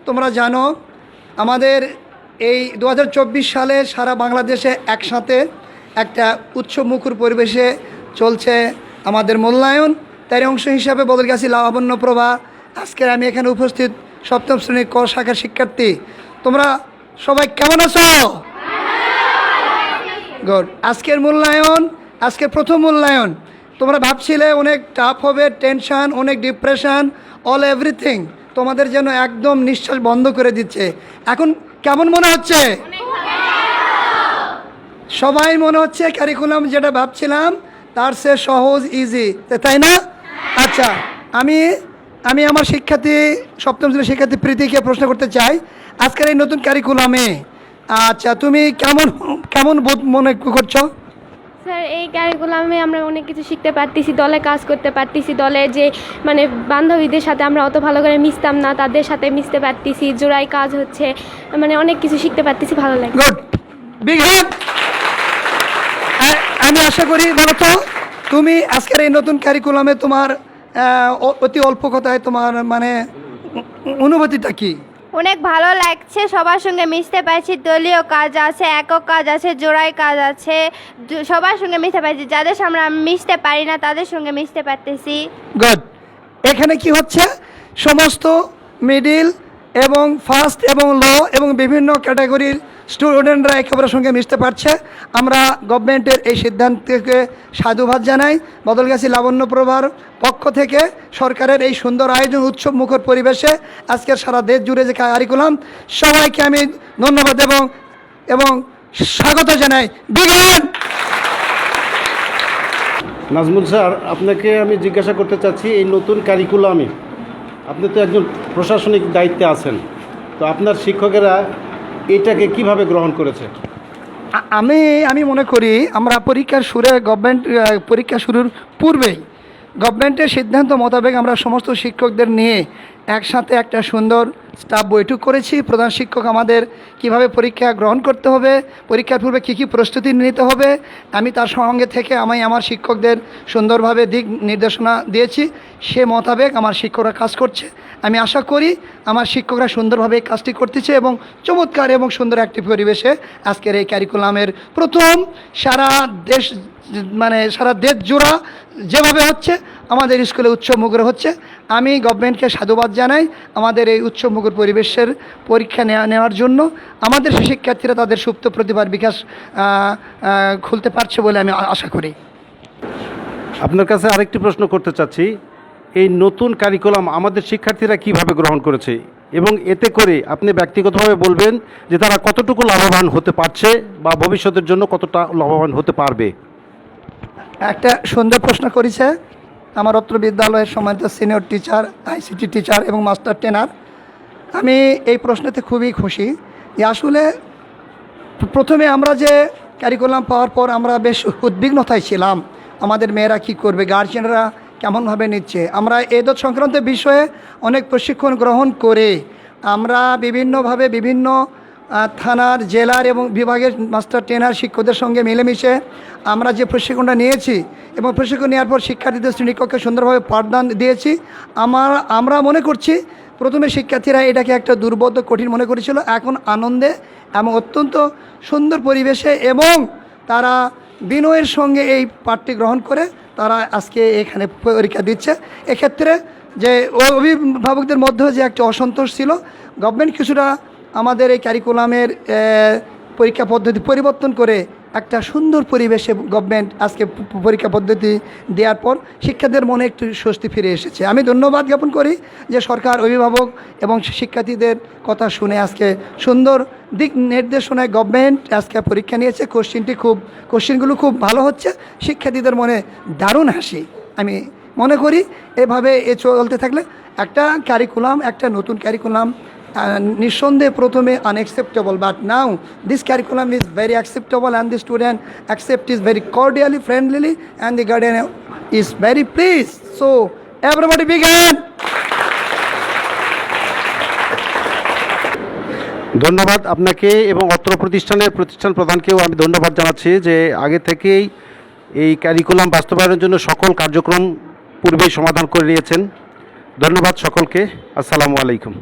তোমরা জানো আমাদের এই 2024 সালে সারা বাংলাদেশে একসাথে একটা উৎসবমুখর পরিবেশে চলছে আমাদের মূল্যায়ন। তার অংশ হিসাবে বদলগাছি লাবণ্য প্রভা আজকে আমি এখানে উপস্থিত সপ্তম শ্রেণীর ক শাখার শিক্ষার্থী। তোমরা সবাই কেমন আছো? গুড। আজকের মূল্যায়ন, আজকের প্রথম মূল্যায়ন, তোমরা ভাবছিলে অনেক টাফ হবে, টেনশন, অনেক ডিপ্রেশন, অল এভরিথিং তোমাদের যেন একদম নিঃশ্বাস বন্ধ করে দিচ্ছে। এখন কেমন মনে হচ্ছে? সবাই মনে হচ্ছে কারিকুলাম যেটা ভাবছিলাম তার সে সহজ, ইজি, তাই না? আচ্ছা, আমি আমার শিক্ষার্থী সপ্তম শ্রেণীর শিক্ষার্থী প্রীতিকে প্রশ্ন করতে চাই, আজকের এই নতুন কারিকুলামে আচ্ছা তুমি কেমন বোধ মনে করছো? স্যার, এই কারিকুলামে আমরা অনেক কিছু শিখতে পারতেছি, দলে কাজ করতে পারতেছি, দলে যে মানে বান্ধবীদের সাথে আমরা অত ভালো করে মিশতাম না, তাদের সাথে মিশতে পারতেছি, জোড়ায় কাজ হচ্ছে, মানে অনেক কিছু শিখতে পারতেছি, ভালো লাগে। Good, big hand. আমি আশা করি বলো তো তুমি আজকের এই নতুন কারিকুলামে তোমার অতি অল্প কথায় তোমার মানে অনুভূতিটা কি? অনেক ভালো লাগছে, সবার সঙ্গে মিশতে পারছি, দলীয় কাজ আছে, একক কাজ আছে, জোড়ায় কাজ আছে, সবার সঙ্গে মিশতে পারছি, যাদের সামনে আমি মিশতে পারি না তাদের সঙ্গে মিশতে পারতেছি। গুড। এখানে কি হচ্ছে, সমস্ত মিডিল এবং ফার্স্ট এবং লো এবং বিভিন্ন ক্যাটাগরির স্টুডেন্টরা একেবারে সঙ্গে মিশতে পারছে। আমরা গভর্নমেন্টের এই সিদ্ধান্তকে সাধুবাদ জানাই। বদলগাছি লাবণ্য প্রভার পক্ষ থেকে সরকারের এই সুন্দর আয়োজন, উৎসব মুখর পরিবেশে আজকের সারা দেশ জুড়ে যে কারিকুলাম, সবাইকে আমি ধন্যবাদ এবং স্বাগত জানাই। বিজ্ঞান নাজমুল স্যার, আপনাকে আমি জিজ্ঞাসা করতে চাচ্ছি, এই নতুন কারিকুলামে আপনি তো একজন প্রশাসনিক দায়িত্বে আছেন, তো আপনার শিক্ষকেরা এটাকে কিভাবে গ্রহণ করেছে? আমি মনে করি আমরা পরীক্ষা শুরুর পূর্বেই গভর্নমেন্টের সিদ্ধান্ত মোতাবেক আমরা সমস্ত শিক্ষকদের নিয়ে একসাথে একটা সুন্দর স্টাফ বৈঠক করেছি। প্রধান শিক্ষক আমাদের কিভাবে পরীক্ষা গ্রহণ করতে হবে, পরীক্ষার পূর্বে কী কী প্রস্তুতি নিতে হবে, আমি তার সঙ্গে থেকে আমার শিক্ষকদের সুন্দরভাবে দিক নির্দেশনা দিয়েছি। সে মোতাবেক আমার শিক্ষকরা কাজ করছে। আমি আশা করি আমার শিক্ষকরা সুন্দরভাবে কাজটি করতেছে এবং চমৎকার এবং সুন্দর একটি পরিবেশে আজকের এই ক্যারিকুলামের প্রথম সারা দেশ জোড়া যেভাবে হচ্ছে আমাদের স্কুলে উৎসবমুখর হচ্ছে। আমি গভর্নমেন্টকে সাধুবাদ জানাই আমাদের এই উৎসবমুখর পরিবেশের পরীক্ষা নেওয়ার জন্য। আমাদের শিক্ষার্থীরা তাদের সুপ্ত প্রতিভার বিকাশ খুলতে পারছে বলে আমি আশা করি। আপনার কাছে আরেকটি প্রশ্ন করতে চাচ্ছি, এই নতুন কারিকুলাম আমাদের শিক্ষার্থীরা কিভাবে গ্রহণ করেছে এবং এতে করে আপনি ব্যক্তিগতভাবে বলবেন যে তারা কতটুকু লাভবান হতে পারছে বা ভবিষ্যতের জন্য কতটা লাভবান হতে পারবে? একটা সুন্দর প্রশ্ন করেছে আমার অত্র বিদ্যালয়ের সম্মানিত সিনিয়র টিচার, আইসিটি টিচার এবং মাস্টার ট্রেনার। আমি এই প্রশ্নতে খুবই খুশি যে আসলে প্রথমে আমরা যে কারিকুলাম পাওয়ার পর আমরা বেশ উদ্বিগ্নতায় ছিলাম, আমাদের মেয়েরা কী করবে, গার্জিয়ানরা কেমনভাবে নিচ্ছে। আমরা এদত সংক্রান্ত বিষয়ে অনেক প্রশিক্ষণ গ্রহণ করে আমরা বিভিন্নভাবে বিভিন্ন থানার, জেলার এবং বিভাগের মাস্টার ট্রেনার শিক্ষকদের সঙ্গে মিলেমিশে আমরা যে প্রশিক্ষণটা নিয়েছি এবং প্রশিক্ষণ নেওয়ার পর শিক্ষার্থীদের শ্রেণীকক্ষে সুন্দরভাবে পাঠদান দিয়েছি। আমরা মনে করছি প্রথমে শিক্ষার্থীরা এটাকে একটা দুর্বোধ্য, কঠিন মনে করেছিল, এখন আনন্দে এবং অত্যন্ত সুন্দর পরিবেশে এবং তারা বিনয়ের সঙ্গে এই পাঠটি গ্রহণ করে তারা আজকে এখানে পরীক্ষা দিচ্ছে। এক্ষেত্রে যে অভিভাবকদের মধ্যে যে একটা অসন্তোষ ছিল, গভর্নমেন্ট কিছুটা আমাদের এই ক্যারিকুলামের পরীক্ষা পদ্ধতি পরিবর্তন করে একটা সুন্দর পরিবেশে গভর্নমেন্ট আজকে পরীক্ষা পদ্ধতি দেওয়ার পর শিক্ষার্থীদের মনে একটু স্বস্তি ফিরে এসেছে। আমি ধন্যবাদ জ্ঞাপন করি যে সরকার, অভিভাবক এবং শিক্ষার্থীদের কথা শুনে আজকে সুন্দর দিক নির্দেশনায় গভর্নমেন্ট আজকে পরীক্ষা নিয়েছে। কোশ্চেনগুলো খুব ভালো হচ্ছে, শিক্ষার্থীদের মনে দারুণ হাসি। আমি মনে করি এভাবে চলতে থাকলে একটা নতুন ক্যারিকুলাম নিঃসন্দেহে প্রথমে unacceptable, but now this curriculum is very acceptable and the student accept is very cordially, friendly and the guardian is very pleased. So everybody begin. ধন্যবাদ আপনাকে এবং অত্র প্রতিষ্ঠান প্রধানকেও আমি ধন্যবাদ জানাচ্ছি যে আগে থেকেই এই ক্যারিকুলাম বাস্তবায়নের জন্য সকল কার্যক্রম পূর্বেই সমাধান করে নিয়েছেন। ধন্যবাদ সকলকে। আসসালামু আলাইকুম।